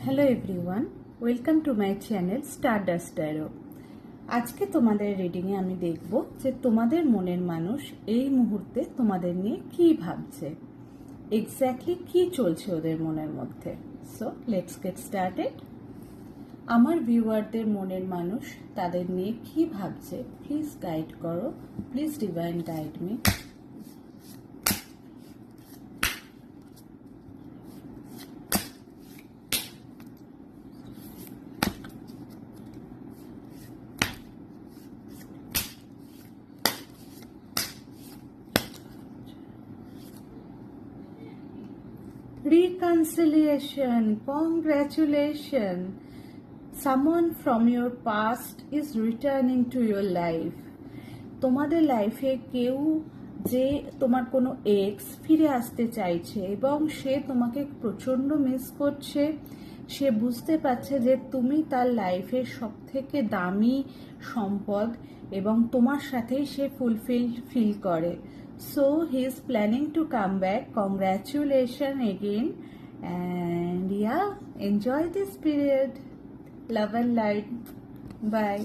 Hello everyone, welcome to my channel Stardust taro. আজকে তোমাদের রিডিংয়ে আমি দেখব যে তোমাদের মনের মানুষ এই মুহূর্তে তোমাদের নিয়ে কি ভাবছে, এক্স্যাক্টলি কি চলছে ওদের মনের মধ্যে। So let's get started. আমার ভিউয়ারদের মনের মানুষ তাদের নিয়ে কি ভাবছে প্লিজ গাইড করো, please divine guide me. Reconciliation, congratulations. Someone from your past is returning to your life. তোমাদের লাইফে কেউ যে তোমার কোনো এক্স ফিরে আসতে চাইছে এবং সে তোমাকে প্রচণ্ড মিস করছে। সে বুঝতে পারছে যে তুমি তার লাইফের সব থেকে দামি সম্পদ এবং তোমার সাথেই সে ফিল করে। So he is planning to come back. Congratulations again, and yeah, enjoy this period. Love and light. Bye.